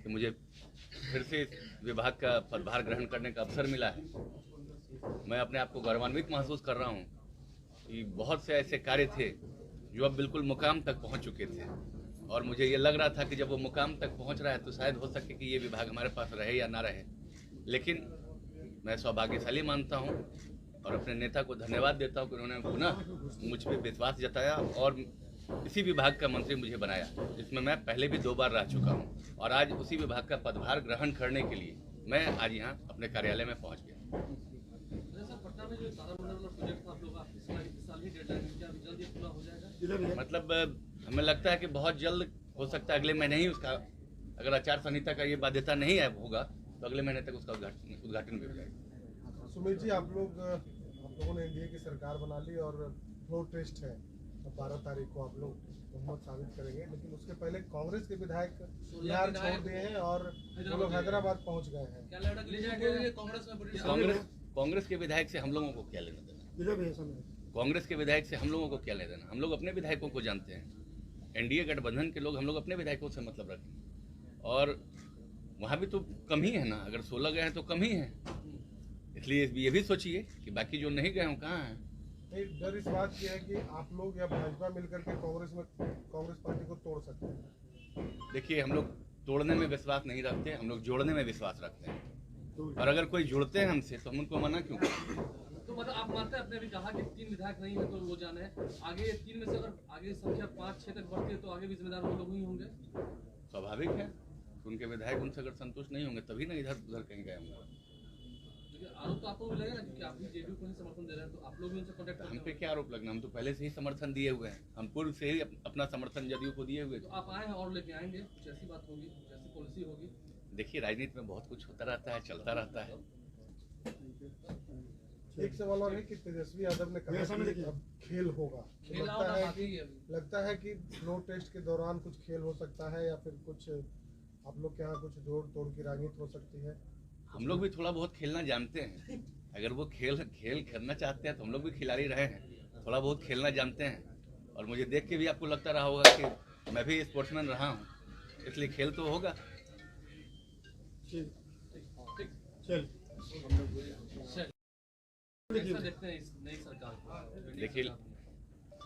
कि मुझे फिर से इस विभाग का पदभार ग्रहण करने का अवसर मिला है। मैं अपने आप को गौरवान्वित महसूस कर रहा हूँ कि बहुत से ऐसे कार्य थे जो अब बिल्कुल मुकाम तक पहुँच चुके थे, और मुझे ये लग रहा था कि जब वो मुकाम तक पहुँच रहा है तो शायद हो सके कि ये विभाग हमारे पास रहे या ना रहे। लेकिन मैं सौभाग्यशाली मानता हूँ और अपने नेता को धन्यवाद देता हूँ कि उन्होंने पुनः मुझ पर विश्वास जताया और इसी विभाग का मंत्री मुझे बनाया, जिसमें मैं पहले भी 2 बार रह चुका हूँ। और आज उसी विभाग का पदभार ग्रहण करने के लिए मैं आज यहाँ अपने कार्यालय में पहुँच गया। मतलब हमें लगता है कि बहुत जल्द हो सकता है, अगले महीने ही उसका, अगर आचार संहिता का ये बाध्यता नहीं है होगा तो अगले महीने तक उसका उद्घाटन भी हो जाएगा। सुमित जी, आप लोगों ने एनडीए की सरकार बना ली और फ्लोर टेस्ट है, 12 तारीख को आप लोग बहुमत साबित करेंगे, लेकिन उसके पहले कांग्रेस के विधायक बिहार छोड़ दिए हैं और वो लोग हैदराबाद पहुंच गए हैं। कांग्रेस के विधायक से हम लोगों को क्या लेना देना? कांग्रेस के विधायक से हम लोगों को क्या लेना देना? हम लोग अपने विधायकों को जानते हैं। एनडीए गठबंधन के लोग, हम लोग अपने विधायकों से मतलब रखें, और वहाँ भी तो कम ही है ना। अगर 16 गए हैं तो कम ही है, इसलिए ये भी सोचिए कि बाकी जो नहीं गए हैं कहाँ हैं। डर इस बात की है कि आप लोग या भाजपा मिलकर के कांग्रेस पार्टी को तोड़ सकते हैं। देखिए, हम लोग तोड़ने में विश्वास नहीं रखते, हम लोग जोड़ने में विश्वास रखते हैं, और अगर कोई जुड़ते हैं हमसे तो हम उनको मना क्यों करें? तो मतलब आप मानते हैं, आपने भी कहा कि 3 विधायक नहीं है तो वो जाने आगे 3 में से अगर आगे संख्या 5-6 तक बढ़ती है तो आगे भी जिम्मेदार वो लोग ही होंगे। स्वाभाविक है, उनके विधायक उनसे अगर संतुष्ट नहीं होंगे तभी ना इधर उधर कहीं गए होंगे। आरोप तो आपको भी लगेगा क्योंकि आप भी जेडीयू को ही समर्थन दे रहे हैं, तो आप लोग भी उनसे कॉन्टेक्ट हम पे क्या आरोप लगना? हम तो पहले से ही समर्थन दिए हुए हैं, हम पूर्व से ही अपना समर्थन जदयू को दिए हुए। तो आप आए हैं और लेके आएंगे, जैसी बात होगी, जैसी पॉलिसी होगी। देखिए, राजनीति में बहुत कुछ होता रहता है, चलता रहता है। एक सवाल और है कि तेजस्वी यादव ने कहा कि अब खेल होगा, लगता है कि फ्लोर टेस्ट के दौरान कुछ खेल हो सकता है या फिर कुछ आप लोग के यहाँ कुछ जोड़ तोड़ की राजनीति हो सकती है। हम लोग भी थोड़ा बहुत खेलना जानते हैं। अगर वो खेल खेलना चाहते हैं तो हम लोग भी खिलाड़ी रहे हैं, थोड़ा बहुत खेलना जानते हैं। और मुझे देख के भी आपको लगता रहा होगा कि मैं भी स्पोर्ट्समैन रहा हूँ, इसलिए खेल तो होगा। देखिए,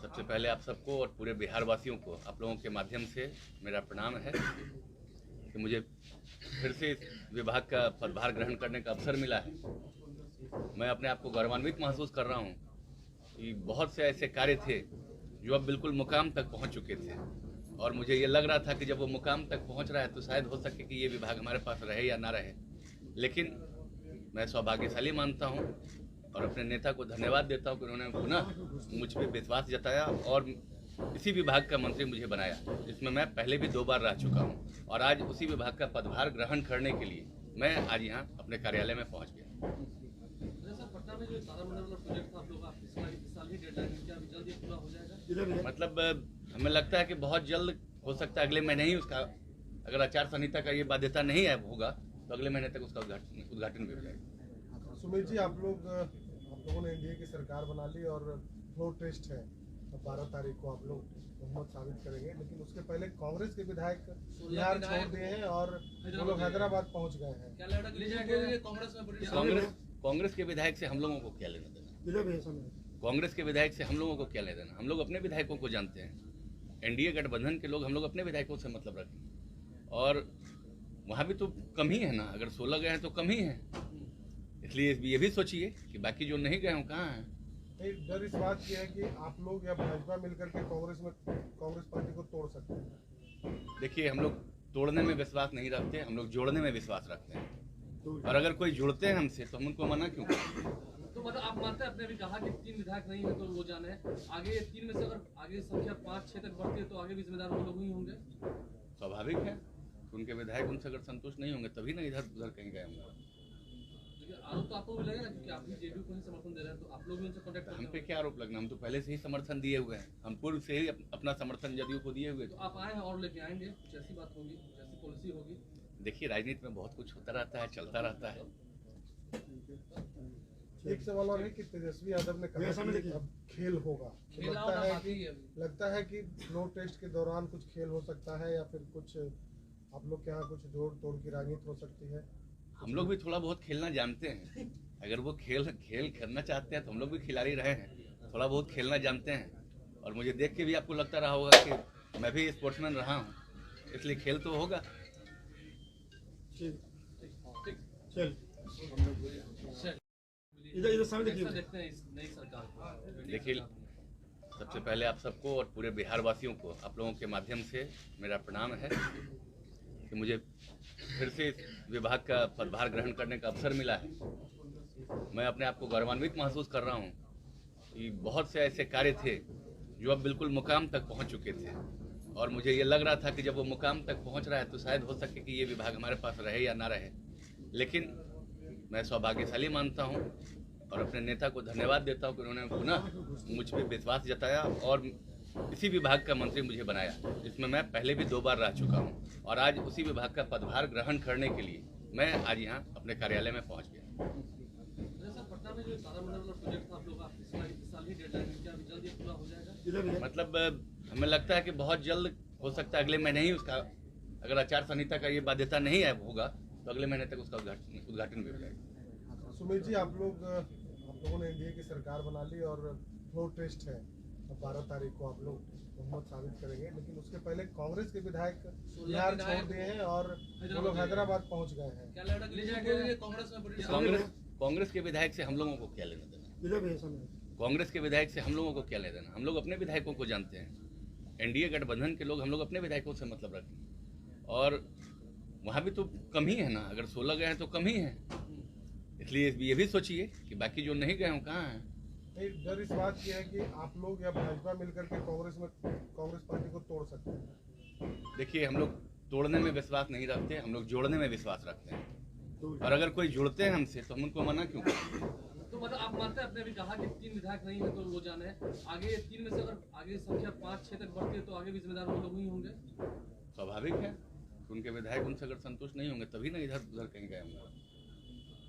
सबसे पहले आप सबको और पूरे बिहार वासियों को आप लोगों के माध्यम से मेरा प्रणाम है कि मुझे फिर से इस विभाग का पदभार ग्रहण करने का अवसर मिला है। मैं अपने आप को गौरवान्वित महसूस कर रहा हूँ कि बहुत से ऐसे कार्य थे जो अब बिल्कुल मुकाम तक पहुँच चुके थे, और मुझे ये लग रहा था कि जब वो मुकाम तक पहुँच रहा है तो शायद हो सके कि ये विभाग हमारे पास रहे या ना रहे। लेकिन मैं सौभाग्यशाली मानता हूँ और अपने नेता को धन्यवाद देता हूँ कि उन्होंने पुनः मुझ पर विश्वास जताया और इसी विभाग का मंत्री मुझे बनाया, जिसमें मैं पहले भी 2 बार रह चुका हूँ। और आज उसी विभाग का पदभार ग्रहण करने के लिए मैं आज यहाँ अपने कार्यालय में पहुँच गया। मतलब हमें लगता है कि बहुत जल्द हो सकता है, अगले महीने ही उसका, अगर आचार संहिता का ये बाध्यता नहीं है होगा तो अगले महीने तक उसका उद्घाटन भी हो जाएगा। सुमित जी, आप लोगों ने एनडीए की सरकार बना ली और फ्लोर टेस्ट है, 12 तारीख को आप लोग बहुमत साबित करेंगे, लेकिन उसके पहले कांग्रेस के विधायक बिहार छोड़ दिए हैं और वो लोग हैदराबाद पहुंच गए हैं। कांग्रेस के विधायक से हम लोगों को क्या लेना देना? कांग्रेस के विधायक से हम लोगों को क्या लेना देना? हम लोग अपने विधायकों को जानते हैं। एनडीए गठबंधन के लोग, हम लोग अपने विधायकों से मतलब रखें, और वहाँ भी तो कम ही है ना। अगर 16 गए हैं तो कम ही है, इसलिए ये भी सोचिए कि बाकी जो नहीं गए हैं कहाँ हैं। डर इस बात की है कि आप लोग या भाजपा मिलकर के कांग्रेस पार्टी को तोड़ सकते हैं। देखिए, हम लोग तोड़ने में विश्वास नहीं रखते, हम लोग जोड़ने में विश्वास रखते हैं, और अगर कोई जुड़ते हैं हमसे तो हम उनको मना क्यों करें? तो मतलब आप मानते हैं, आपने भी कहा कि 3 विधायक नहीं है तो वो जाने आगे 3 में से अगर आगे संख्या 5-6 तक बढ़ती है तो आगे भी जिम्मेदार वो लोग ही होंगे। स्वाभाविक है, उनके विधायक उनसे अगर संतुष्ट नहीं होंगे तभी ना इधर उधर कहीं गए होंगे। आरोप तो आपको भी लगेगा क्योंकि आप भी जेडीयू को ही समर्थन दे रहे हैं, तो आप लोग भी उनसे कॉन्टेक्ट हम पे क्या आरोप लगना? हम तो पहले से ही समर्थन दिए हुए हैं, हम पूर्व से ही अपना समर्थन जदयू को दिए हुए। तो आप आए हैं और लेके आएंगे, जैसी बात होगी, जैसी पॉलिसी होगी। देखिए, राजनीति में बहुत कुछ होता रहता है, चलता रहता है। एक सवाल और है कि तेजस्वी यादव ने कहा कि अब खेल होगा, लगता है कि फ्लोर टेस्ट के दौरान कुछ खेल हो सकता है या फिर कुछ आप लोग के यहाँ कुछ जोड़ तोड़ की राजनीति हो सकती है? हम लोग भी थोड़ा बहुत खेलना जानते हैं। अगर वो खेल खेलना चाहते हैं तो हम लोग भी खिलाड़ी रहे हैं, थोड़ा बहुत खेलना जानते हैं। और मुझे देख के भी आपको लगता रहा होगा कि मैं भी स्पोर्ट्समैन रहा हूँ, इसलिए खेल तो होगा। चल सर, इधर सामने कैसा देखिए। देखते हैं इस नई सरकार को? देखिए, सबसे पहले आप सबको और पूरे बिहार वासियों को आप लोगों के माध्यम से मेरा प्रणाम है कि मुझे फिर से इस विभाग का पदभार ग्रहण करने का अवसर मिला है। मैं अपने आप को गौरवान्वित महसूस कर रहा हूँ कि बहुत से ऐसे कार्य थे जो अब बिल्कुल मुकाम तक पहुँच चुके थे, और मुझे ये लग रहा था कि जब वो मुकाम तक पहुँच रहा है तो शायद हो सके कि ये विभाग हमारे पास रहे या ना रहे। लेकिन मैं सौभाग्यशाली मानता हूँ और अपने नेता को धन्यवाद देता हूँ कि उन्होंने पुनः मुझ पर विश्वास जताया और इसी विभाग का मंत्री मुझे बनाया, जिसमें मैं पहले भी 2 बार रह चुका हूँ। और आज उसी विभाग का पदभार ग्रहण करने के लिए मैं आज यहाँ अपने कार्यालय में पहुँच गया। सर, पटना में जो तारामंडल वाला प्रोजेक्ट था आप लोग का, इस साल ही डेडलाइन है, क्या अभी जल्द ये पूरा हो जाएगा? इधर भैया। मतलब हमें लगता है कि बहुत जल्द हो सकता है, अगले महीने ही उसका, अगर आचार संहिता का ये बाध्यता नहीं है होगा तो अगले महीने तक उसका उद्घाटन भी हो जाएगा। सुमित जी, आप लोगों ने एनडीए की सरकार बना ली और फ्लोर टेस्ट है, 12 तारीख को आप लोग बहुमत साबित करेंगे, लेकिन उसके पहले कांग्रेस के विधायक बिहार छोड़ दिए हैं और वो लोग हैदराबाद पहुंच गए हैं। क्या लगता है ले जाएंगे कांग्रेस में बड़ी कांग्रेस के विधायक से हम लोगों को क्या लेना देना? इधर भैया सामने। कांग्रेस के विधायक से हम लोगों को क्या लेना देना? हम लोग अपने विधायकों को जानते हैं। एनडीए गठबंधन के लोग, हम लोग अपने विधायकों से मतलब रखते हैं, और वहाँ भी तो कम ही है ना। अगर 16 गए हैं तो कम ही है, इसलिए ये भी सोचिए कि बाकी जो नहीं गए हों कहाँ हैं। नहीं, डर इस बात की है कि आप लोग या भाजपा मिलकर के कांग्रेस पार्टी को तोड़ सकते हैं। देखिए, हम लोग तोड़ने में विश्वास नहीं रखते, हम लोग जोड़ने में विश्वास रखते हैं। और अगर कोई जुड़ते हैं हमसे तो हम उनको मना क्यों करें? तो मतलब आप मानते हैं, आपने अभी कहा कि 3 विधायक नहीं है तो वो जाने आगे 3 में से अगर आगे संख्या 5-6 तक बढ़ती है तो आगे भी जिम्मेदार वो लोग ही होंगे। स्वाभाविक है कि उनके विधायक उनसे अगर संतुष्ट नहीं होंगे तभी ना इधर उधर कहीं गए होंगे।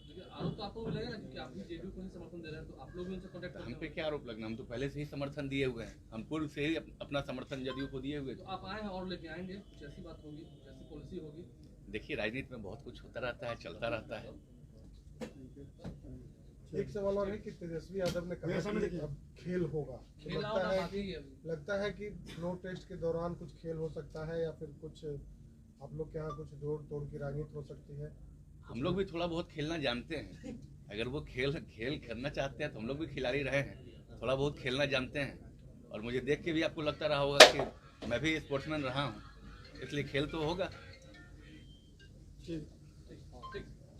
लेकिन आरोप तो आपको भी लगेगा क्योंकि आप भी जेडीयू को ही समर्थन दे रहे हैं, तो आप लोग भी उनसे कॉन्टेक्ट हम करते पे हैं। क्या आरोप लगना? हम तो पहले से ही समर्थन दिए हुए हैं, हम पूर्व से ही अपना समर्थन जदयू को दिए हुए तो थे। आप आए हैं और लेके आएंगे, कुछ ऐसी बात होगी, कुछ ऐसी पॉलिसी होगी। देखिए, राजनीति में बहुत कुछ होता रहता है, चलता रहता है। एक सवाल और है कि तेजस्वी यादव ने कहा कि अब खेल होगा, तो खेला होगा बाकी ही है अभी। लगता है कि फ्लोर टेस्ट के दौरान कुछ खेल हो सकता है, या फिर कुछ आप लोग के यहाँ कुछ जोड़ तोड़ की राजनीति हो सकती है? हम लोग भी थोड़ा बहुत खेलना जानते हैं। अगर वो खेलना चाहते हैं तो हम लोग भी खिलाड़ी रहे हैं, थोड़ा बहुत खेलना जानते हैं। और मुझे देख के भी आपको लगता रहा होगा कि मैं भी स्पोर्ट्समैन रहा हूँ, इसलिए खेल तो होगा। चल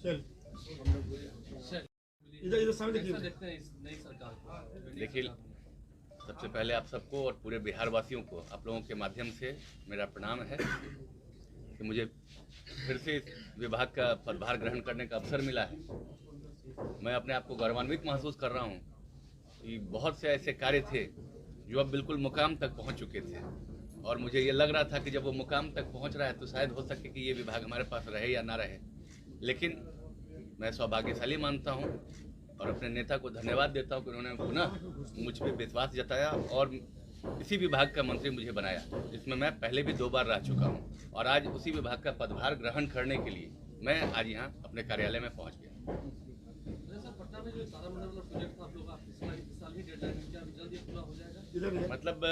सर, इधर सामने कैसा देखिए। देखते हैं इस नई सरकार को? देखिए, सबसे पहले आप सबको और पूरे बिहार वासियों को आप लोगों के माध्यम से मेरा प्रणाम है कि मुझे फिर से इस विभाग का पदभार ग्रहण करने का अवसर मिला है। मैं अपने आप को गौरवान्वित महसूस कर रहा हूँ कि बहुत से ऐसे कार्य थे जो अब बिल्कुल मुकाम तक पहुँच चुके थे, और मुझे ये लग रहा था कि जब वो मुकाम तक पहुँच रहा है तो शायद हो सके कि ये विभाग हमारे पास रहे या ना रहे। लेकिन मैं सौभाग्यशाली मानता हूँ और अपने नेता को धन्यवाद देता हूँ कि उन्होंने पुनः मुझ पर विश्वास जताया और इसी विभाग का मंत्री मुझे बनाया, जिसमें मैं पहले भी 2 बार रह चुका हूँ। और आज उसी विभाग का पदभार ग्रहण करने के लिए मैं आज यहाँ अपने कार्यालय में पहुँच गया। सर, पटना में जो तारामंडल वाला प्रोजेक्ट था आप लोग का, इस साल ही डेडलाइन है, क्या अभी जल्द ये पूरा हो जाएगा? इधर भैया। मतलब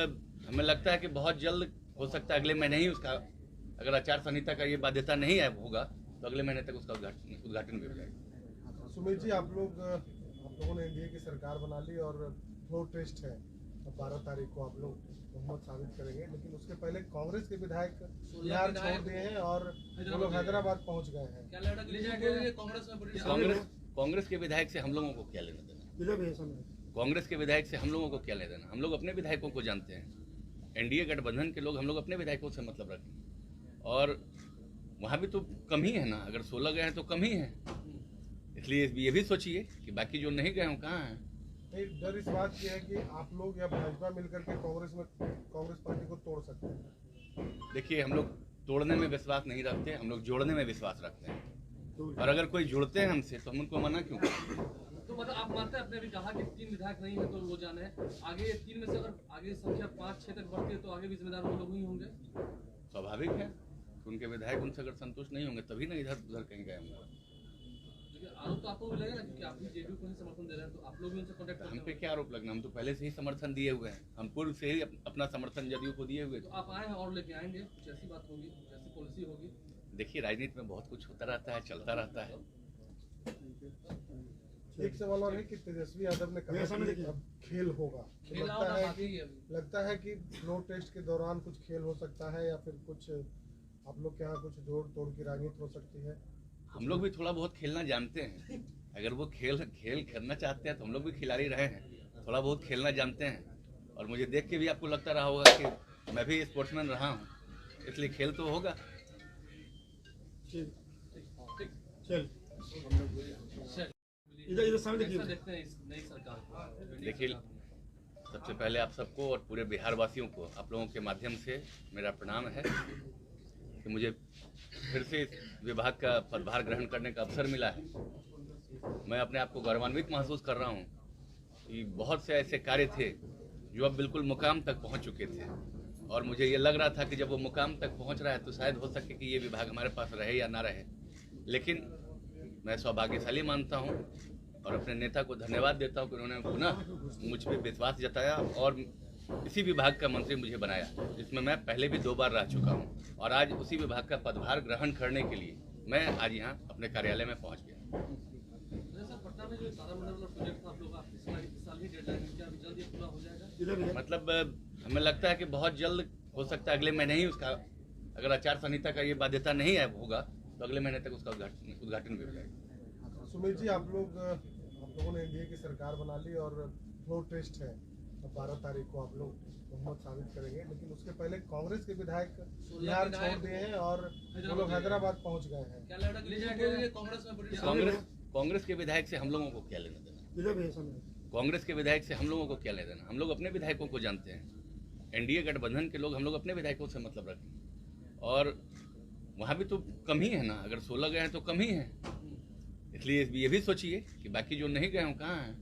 हमें लगता है कि बहुत जल्द हो सकता है, अगले महीने ही उसका, अगर आचार संहिता का ये बाध्यता नहीं है होगा तो अगले महीने तक उसका उद्घाटन भी हो जाएगा। सुमित जी, आप लोगों ने एनडीए की सरकार बना ली और फ्लोर टेस्ट है, 12 तारीख को आप लोग बहुमत साबित करेंगे, लेकिन उसके पहले कांग्रेस के विधायक बिहार छोड़ दिए हैं और वो लोग हैदराबाद पहुंच गए हैं। क्या लगता है ले जाएंगे कांग्रेस में बड़ी कांग्रेस के विधायक से हम लोगों को क्या लेना देना? इधर भैया सामने। कांग्रेस के विधायक से हम लोगों को क्या लेना देना? हम लोग अपने विधायकों को जानते हैं। एनडीए गठबंधन के लोग, हम लोग अपने विधायकों से मतलब रखते हैं, और वहाँ भी तो कम ही है ना। अगर 16 गए हैं तो कम ही है, इसलिए ये भी सोचिए कि बाकी जो नहीं गए हों कहाँ हैं। नहीं, डर इस बात की है कि आप लोग या भाजपा मिलकर के कांग्रेस पार्टी को तोड़ सकते हैं। देखिए, हम लोग तोड़ने में विश्वास नहीं रखते, हम लोग जोड़ने में विश्वास रखते हैं। और अगर कोई जुड़ते हैं हमसे तो हम उनको मना क्यों करें? तो मतलब आप मानते हैं, आपने अभी कहा कि 3 विधायक नहीं है तो वो जाने आगे 3 में से अगर आगे संख्या 5-6 तक बढ़ती है तो आगे भी जिम्मेदार वो लोग ही होंगे। स्वाभाविक है कि उनके विधायक उनसे अगर संतुष्ट नहीं होंगे तभी ना इधर उधर कहीं गए होंगे। देखिए, आरोप तो आपको भी लगेगा ना, क्योंकि आप भी जेडीयू को ही समर्थन दे रहे हैं, तो आप लोग भी उनसे कॉन्टेक्ट हम करते पे हैं। क्या आरोप लगना, हम तो पहले से ही समर्थन दिए हुए हैं, हम पूर्व से ही अपना समर्थन जदयू को दिए हुए तो थे। आप आए हैं और लेके आएंगे, कुछ ऐसी बात होगी, कुछ ऐसी पॉलिसी होगी। देखिए राजनीति में बहुत कुछ होता रहता है, चलता रहता है। एक सवाल और है कि तेजस्वी यादव ने कहा कि अब खेल होगा, तो खेला होना बाकी है अभी। लगता है कि फ्लोर टेस्ट के दौरान कुछ खेल हो सकता है या फिर कुछ आप लोग के यहाँ कुछ जोड़ तोड़ की राजनीति हो सकती है। हम लोग भी थोड़ा बहुत खेलना जानते हैं, अगर वो खेल करना चाहते हैं तो हम लोग भी खिलाड़ी रहे हैं, थोड़ा बहुत खेलना जानते हैं। और मुझे देख के भी आपको लगता रहा होगा कि मैं भी स्पोर्ट्समैन रहा हूँ, इसलिए खेल तो होगा। ठीक ठीक, चल चल। इधर सामने कैसा देखिए। देखते हैं इस नई सरकार को? देखिए सबसे पहले आप सबको और पूरे बिहार वासियों को आप लोगों के माध्यम से मेरा प्रणाम है कि मुझे फिर से इस विभाग का पदभार ग्रहण करने का अवसर मिला है। मैं अपने आप को गौरवान्वित महसूस कर रहा हूँ कि बहुत से ऐसे कार्य थे जो अब बिल्कुल मुकाम तक पहुँच चुके थे, और मुझे ये लग रहा था कि जब वो मुकाम तक पहुँच रहा है तो शायद हो सके कि ये विभाग हमारे पास रहे या ना रहे। लेकिन मैं सौभाग्यशाली मानता हूँ और अपने नेता को धन्यवाद देता हूँ कि उन्होंने पुनः मुझ पर विश्वास जताया और इसी विभाग का मंत्री मुझे बनाया, जिसमें मैं पहले भी 2 बार रह चुका हूँ। और आज उसी विभाग का पदभार ग्रहण करने के लिए मैं आज यहाँ अपने कार्यालय में पहुँच गया। सर, पटना में जो तारामंडल वाला प्रोजेक्ट था आप लोग का, इस साल ही डेडलाइन है, क्या अभी जल्द ये पूरा हो जाएगा? इधर मतलब हमें लगता है कि बहुत जल्द हो सकता है, अगले महीने ही उसका, अगर आचार संहिता का ये बाध्यता नहीं है होगा तो अगले महीने तक उसका उद्घाटन भी हो जाएगा। सुमित जी, आप लोगों ने एनडीए की सरकार बना ली और फ्लोर टेस्ट है, अब 12 तारीख को आप लोग बहुमत साबित करेंगे, लेकिन उसके पहले कांग्रेस के विधायक बिहार छोड़ दिए हैं और वो लोग हैदराबाद पहुंच गए हैं। क्या लगता है कि ले जाएंगे कांग्रेस में बड़ी कांग्रेस के विधायक से हम लोगों को क्या लेना देना, इधर भी सामने। कांग्रेस के विधायक से हम लोगों को क्या लेना देना। हम लोग अपने विधायकों को जानते हैं, एनडीए गठबंधन के लोग, हम लोग अपने विधायकों से मतलब रखें। और वहाँ भी तो कम ही है ना, अगर 16 गए हैं तो कम ही है, इसलिए ये भी सोचिए कि बाकी जो नहीं गए हों कहाँ हैं।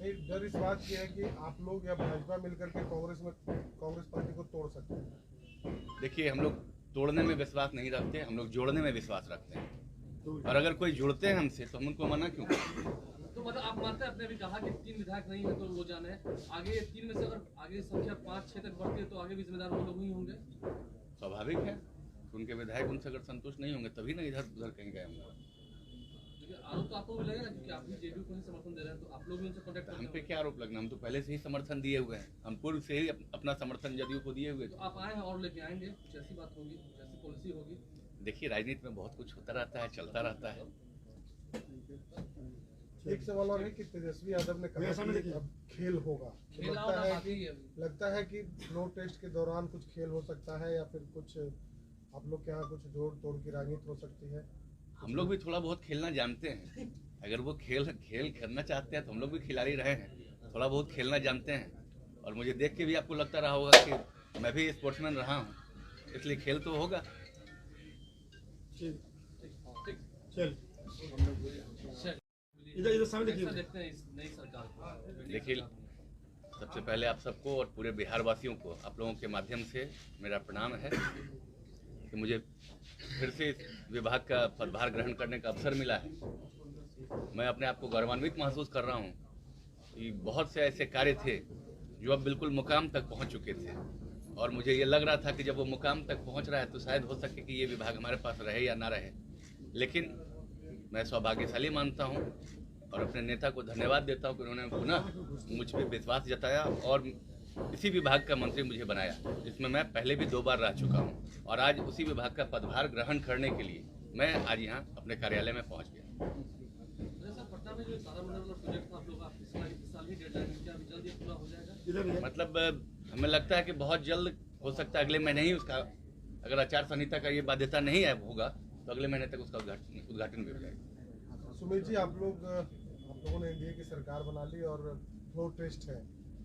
नहीं, डर इस बात की है कि आप लोग या भाजपा मिलकर के कांग्रेस पार्टी को तोड़ सकते हैं। देखिए हम लोग तोड़ने में विश्वास नहीं रखते, हम लोग जोड़ने में विश्वास रखते हैं, और अगर कोई जुड़ते हैं हमसे तो हम उनको मना क्यों करें। तो मतलब आप मानते हैं, आपने अभी कहा कि 3 विधायक नहीं है तो वो जाने हैं, आगे 3 में से अगर आगे संख्या 5-6 तक बढ़ती है तो आगे भी जिम्मेदार वो लोग ही होंगे। स्वाभाविक है, उनके विधायक उनसे अगर संतुष्ट नहीं होंगे तभी ना इधर उधर कहीं गए होंगे। देखिए, आरोप तो आपको भी लगेगा ना, क्योंकि आप भी जेडीयू को ही समर्थन दे रहे हैं, तो आप लोग भी उनसे कॉन्टेक्ट करते हम पे हैं। क्या आरोप लगना, हम तो पहले से ही समर्थन दिए हुए हैं, हम पूर्व से ही अपना समर्थन जदयू को दिए हुए तो थे। आप आए हैं और लेके आएंगे, कुछ ऐसी बात होगी, कुछ ऐसी पॉलिसी होगी। देखिए राजनीति में बहुत कुछ होता रहता है, चलता रहता है। एक सवाल और है कि तेजस्वी यादव ने कहा कि अब खेल होगा, तो खेला होना बाकी है अभी। लगता है कि फ्लोर टेस्ट के दौरान कुछ खेल हो सकता है या फिर कुछ आप लोग के यहाँ कुछ जोड़ तोड़ की राजनीति हो सकती है। हम लोग भी थोड़ा बहुत खेलना जानते हैं, अगर वो खेल करना चाहते हैं तो हम लोग भी खिलाड़ी रहे हैं, थोड़ा बहुत खेलना जानते हैं। और मुझे देख के भी आपको लगता रहा होगा कि मैं भी स्पोर्ट्समैन रहा हूँ, इसलिए खेल तो होगा। ठीक ठीक, चल चल। इधर सामने कैसा देखिए। देखते हैं इस नई सरकार को? देखिए सबसे पहले आप सबको और पूरे बिहार वासियों को आप लोगों के माध्यम से मेरा प्रणाम है कि मुझे फिर से इस विभाग का पदभार ग्रहण करने का अवसर मिला है। मैं अपने आप को गौरवान्वित महसूस कर रहा हूँ कि बहुत से ऐसे कार्य थे जो अब बिल्कुल मुकाम तक पहुँच चुके थे, और मुझे ये लग रहा था कि जब वो मुकाम तक पहुँच रहा है तो शायद हो सके कि ये विभाग हमारे पास रहे या ना रहे। लेकिन मैं सौभाग्यशाली मानता हूँ और अपने नेता को धन्यवाद देता हूँ कि उन्होंने पुनः मुझ पर विश्वास जताया और इसी विभाग का मंत्री मुझे बनाया, जिसमें मैं पहले भी 2 बार रह चुका हूँ। और आज उसी विभाग का पदभार ग्रहण करने के लिए मैं आज यहाँ अपने कार्यालय में पहुँच गया। सर, पटना में जो तारामंडल वाला प्रोजेक्ट था आप लोग का, इस साल ही डेडलाइन है, क्या अभी जल्द ये पूरा हो जाएगा? इधर मतलब हमें लगता है कि बहुत जल्द हो सकता है, अगले महीने ही उसका, अगर आचार संहिता का ये बाध्यता नहीं है होगा तो अगले महीने तक उसका उद्घाटन भी हो जाएगा। सुमित जी, आप लोगों ने एनडीए की सरकार बना ली और फ्लोर टेस्ट है,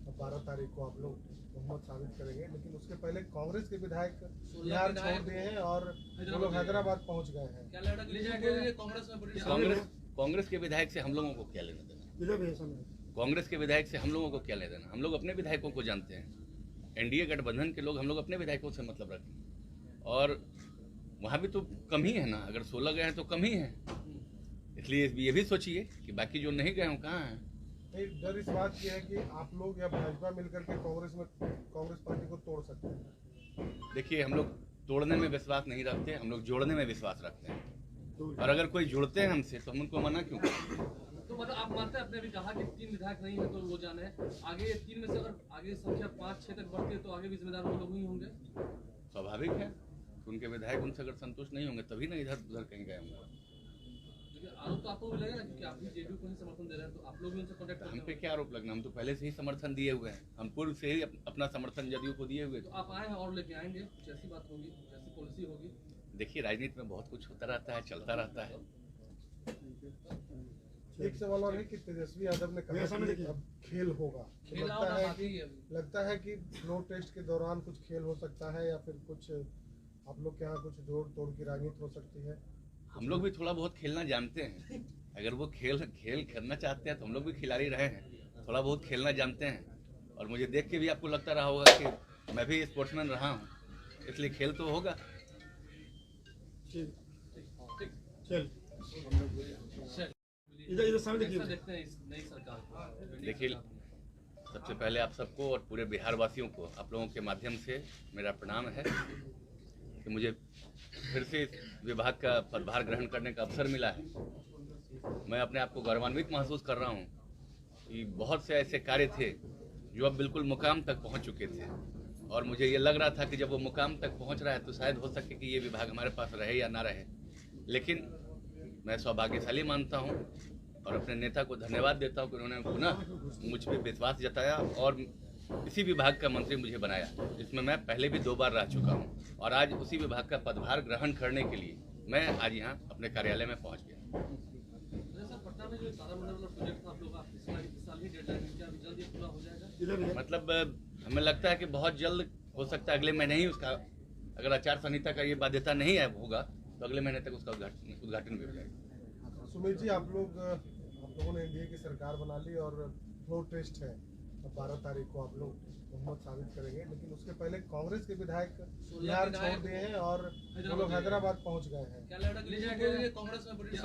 अब 12 तारीख को आप लोग बहुमत साबित करेंगे, लेकिन उसके पहले कांग्रेस के विधायक बिहार छोड़ दिए हैं और वो लोग हैदराबाद पहुंच गए हैं। क्या लगता है कि ले जाएंगे कांग्रेस में बड़ी कांग्रेस के विधायक से हम लोगों को क्या लेना देना, इधर भी सामने। कांग्रेस के विधायक से हम लोगों को क्या लेना देना। हम लोग अपने विधायकों को जानते हैं, एनडीए गठबंधन के लोग, हम लोग अपने विधायकों से मतलब रखें। और वहाँ भी तो कम ही है ना, अगर 16 गए हैं तो कम ही है। इसलिए ये भी सोचिए कि बाकी जो नहीं गए हो कहाँ हैं। नहीं, डर इस बात की है कि आप लोग या भाजपा मिलकर के कांग्रेस पार्टी को तोड़ सकते हैं। देखिए, हम लोग तोड़ने में विश्वास नहीं रखते, हम लोग जोड़ने में विश्वास रखते हैं। और अगर कोई जुड़ते हैं हमसे तो हम उनको मना क्यों करें? तो मतलब आप मानते हैं, आपने भी कहा कि 3 विधायक नहीं है तो वो जाने हैं, आगे 3 में से अगर आगे संख्या 5-6 तक बढ़ती है तो आगे भी जिम्मेदार वो लोग ही होंगे। स्वाभाविक है कि उनके विधायक उनसे अगर संतुष्ट नहीं होंगे तभी ना इधर उधर कहीं गए होंगे। क्योंकि आरोप तो आपको भी लगेगा क्योंकि आप भी जेडीयू को ही समर्थन दे रहे हैं, तो आप लोग भी उनसे कॉन्टेक्ट हम करते पे हैं। क्या आरोप लगना, हम तो पहले से ही समर्थन दिए हुए हैं, हम पूर्व से ही अपना समर्थन जदयू को दिए हुए तो थे। आप आए हैं और लेके आएंगे, कुछ ऐसी बात होगी, कुछ ऐसी पॉलिसी होगी। देखिए, राजनीति में बहुत कुछ होता रहता है, चलता रहता है। एक सवाल और है कि तेजस्वी यादव ने कहा सामने कि देखिए। अब खेल होगा, तो खेल लगता होना है बाकी है अभी। लगता है कि फ्लोर टेस्ट के दौरान कुछ खेल हो सकता है या फिर कुछ आप लोग के यहाँ कुछ जोड़ तोड़ की राजनीति हो सकती है। हम लोग भी थोड़ा बहुत खेलना जानते हैं। अगर वो खेल खेलना चाहते हैं तो हम लोग भी खिलाड़ी रहे हैं, थोड़ा बहुत खेलना जानते हैं। और मुझे देख के भी आपको लगता रहा होगा कि मैं भी स्पोर्ट्समैन रहा हूँ, इसलिए खेल तो होगा। ठीक ठीक चल चल। इधर सामने कैसा देखिए। देखते हैं इस नई सरकार को? देखिए, सबसे पहले आप सबको और पूरे बिहार वासियों को आप लोगों के माध्यम से मेरा प्रणाम है कि मुझे फिर से इस विभाग का पदभार ग्रहण करने का अवसर मिला है। मैं अपने आप को गौरवान्वित महसूस कर रहा हूँ कि बहुत से ऐसे कार्य थे जो अब बिल्कुल मुकाम तक पहुँच चुके थे, और मुझे ये लग रहा था कि जब वो मुकाम तक पहुँच रहा है तो शायद हो सके कि ये विभाग हमारे पास रहे या ना रहे। लेकिन मैं सौभाग्यशाली मानता हूँ और अपने नेता को धन्यवाद देता हूँ कि उन्होंने पुनः मुझ पर विश्वास जताया और इसी विभाग का मंत्री मुझे बनाया, जिसमें मैं पहले भी 2 बार रह चुका हूँ। और आज उसी विभाग का पदभार ग्रहण करने के लिए मैं आज यहाँ अपने कार्यालय में पहुँच गया। सर, पटना में जो तारामंडल वाला प्रोजेक्ट था आप लोग का, इस साल ही डेडलाइन है, क्या अभी जल्द ये पूरा हो जाएगा? इधर भैया। मतलब हमें लगता है कि बहुत जल्द हो सकता है, अगले महीने ही उसका, अगर आचार संहिता का ये बाध्यता नहीं है होगा तो अगले महीने तक उसका उद्घाटन भी हो जाएगा। सुमित जी, आप लोगों ने एनडीए की सरकार बना ली और फ्लोर टेस्ट है, अब 12 तारीख को आप लोग बहुमत साबित करेंगे, लेकिन उसके पहले कांग्रेस के विधायक बिहार छोड़ दिए हैं और वो लोग हैदराबाद पहुंच गए हैं। क्या लगता है ले जाएंगे कांग्रेस में बड़ी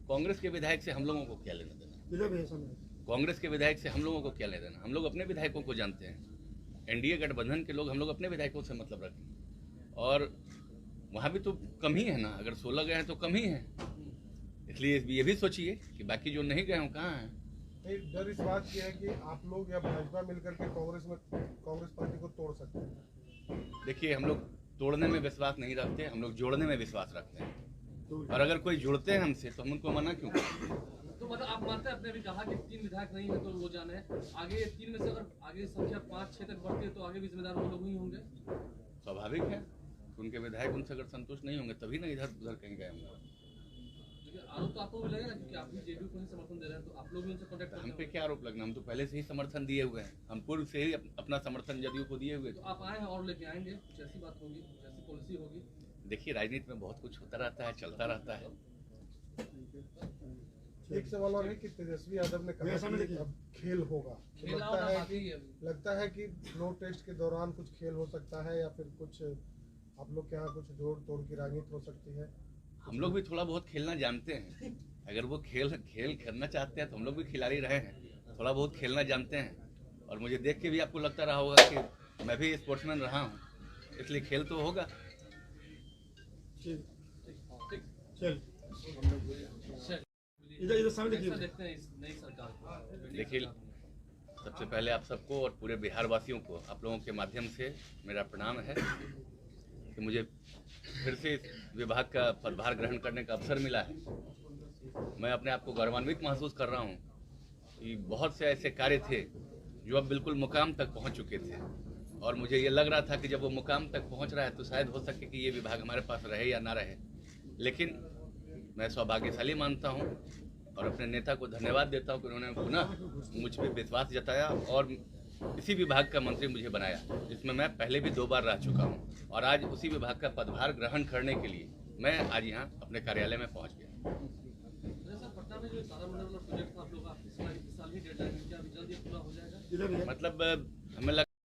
कांग्रेस के विधायक से हम लोगों को क्या लेना देना? इधर भैया सामने। कांग्रेस के विधायक से हम लोगों को क्या लेना देना? हम लोग अपने विधायकों को जानते हैं। एनडीए गठबंधन के लोग, हम लोग अपने विधायकों से मतलब रखें। और वहाँ भी तो कम ही है ना, अगर 16 गए हैं तो कम ही है। इसलिए ये भी सोचिए कि बाकी जो नहीं गए हो कहाँ हैं। नहीं, डर इस बात की है कि आप लोग या भाजपा मिलकर के कांग्रेस पार्टी को तोड़ सकते हैं। देखिए, हम लोग तोड़ने में विश्वास नहीं रखते, हम लोग जोड़ने में विश्वास रखते हैं। और अगर कोई जुड़ते हैं हमसे तो हम उनको मना क्यों करें? तो मतलब आप मानते हैं, आपने भी कहा कि 3 विधायक नहीं है तो वो जाने हैं, आगे 3 में से अगर आगे संख्या 5-6 तक बढ़ती है तो आगे भी जिम्मेदार वो लोग ही होंगे। स्वाभाविक है कि उनके विधायक उनसे अगर संतुष्ट नहीं होंगे तभी ना इधर उधर कहीं गए होंगे। क्योंकि आरोप तो आपको भी लगेगा क्योंकि आप भी जेडीयू को ही समर्थन दे रहे हैं, तो आप लोग भी उनसे कॉन्टेक्ट हम करते पे हैं। क्या आरोप लगना, हम तो पहले से ही समर्थन दिए हुए हैं, हम पूर्व से ही अपना समर्थन जदयू को दिए हुए तो थे। आप आए हैं और लेके आएंगे, कुछ ऐसी बात होगी, कुछ ऐसी पॉलिसी होगी। देखिए, राजनीति में बहुत कुछ होता रहता है, चलता रहता है। एक सवाल और है कि तेजस्वी यादव ने कहा भैया सामने कि देखिए। अब खेल होगा, तो खेल होना बाकी है अभी। लगता है कि फ्लोर टेस्ट के दौरान कुछ खेल हो सकता है या फिर कुछ आप लोग के यहाँ कुछ जोड़ तोड़ की राजनीति हो सकती है। हम लोग भी थोड़ा बहुत खेलना जानते हैं। अगर वो खेलना चाहते हैं तो हम लोग भी खिलाड़ी रहे हैं, थोड़ा बहुत खेलना जानते हैं। और मुझे देख के भी आपको लगता रहा होगा कि मैं भी स्पोर्ट्समैन रहा हूँ, इसलिए खेल तो होगा। ठीक ठीक चल चल। इधर सामने कैसा देखिए। देखते हैं इस नई सरकार को? देखिए, सबसे पहले आप सबको और पूरे बिहार वासियों को आप लोगों के माध्यम से मेरा प्रणाम है कि मुझे फिर से इस विभाग का पदभार ग्रहण करने का अवसर मिला है। मैं अपने आप को गौरवान्वित महसूस कर रहा हूँ कि बहुत से ऐसे कार्य थे जो अब बिल्कुल मुकाम तक पहुँच चुके थे, और मुझे ये लग रहा था कि जब वो मुकाम तक पहुँच रहा है तो शायद हो सके कि ये विभाग हमारे पास रहे या ना रहे। लेकिन मैं सौभाग्यशाली मानता हूँ और अपने नेता को धन्यवाद देता हूँ कि उन्होंने पुनः मुझ पर विश्वास जताया और इसी विभाग का मंत्री मुझे बनाया, जिसमें मैं पहले भी 2 बार रह चुका हूँ। और आज उसी विभाग का पदभार ग्रहण करने के लिए मैं आज यहाँ अपने कार्यालय में पहुँच गया। सर, पटना में जो तारामंडल वाला प्रोजेक्ट था आप लोग का, इस साल ही डेडलाइन है, क्या अभी जल्द ये पूरा हो जाएगा? इधर भैया। मतलब हमें